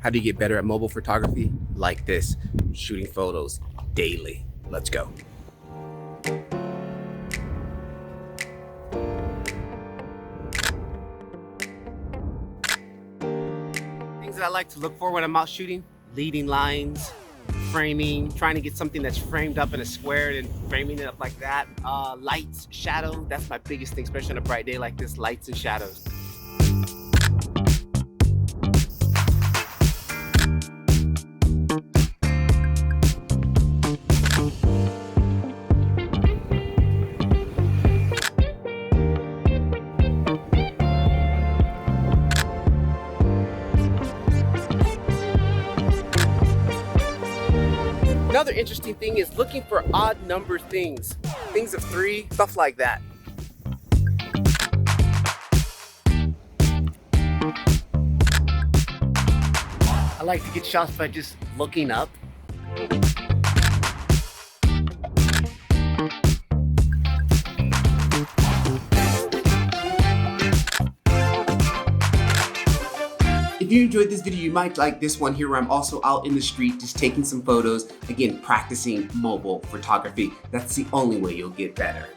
How do you get better at mobile photography? Like this, shooting photos daily. Let's go. Things that I like to look for when I'm out shooting: leading lines, framing, trying to get something that's framed up in a square and framing it up like that. Lights, shadow, that's my biggest thing, especially on a bright day like this, lights and shadows. Another interesting thing is looking for odd number things of 3, stuff like that. I like to get shots by just looking up. If you enjoyed this video, you might like this one here where I'm also out in the street just taking some photos, again, practicing mobile photography. That's the only way you'll get better.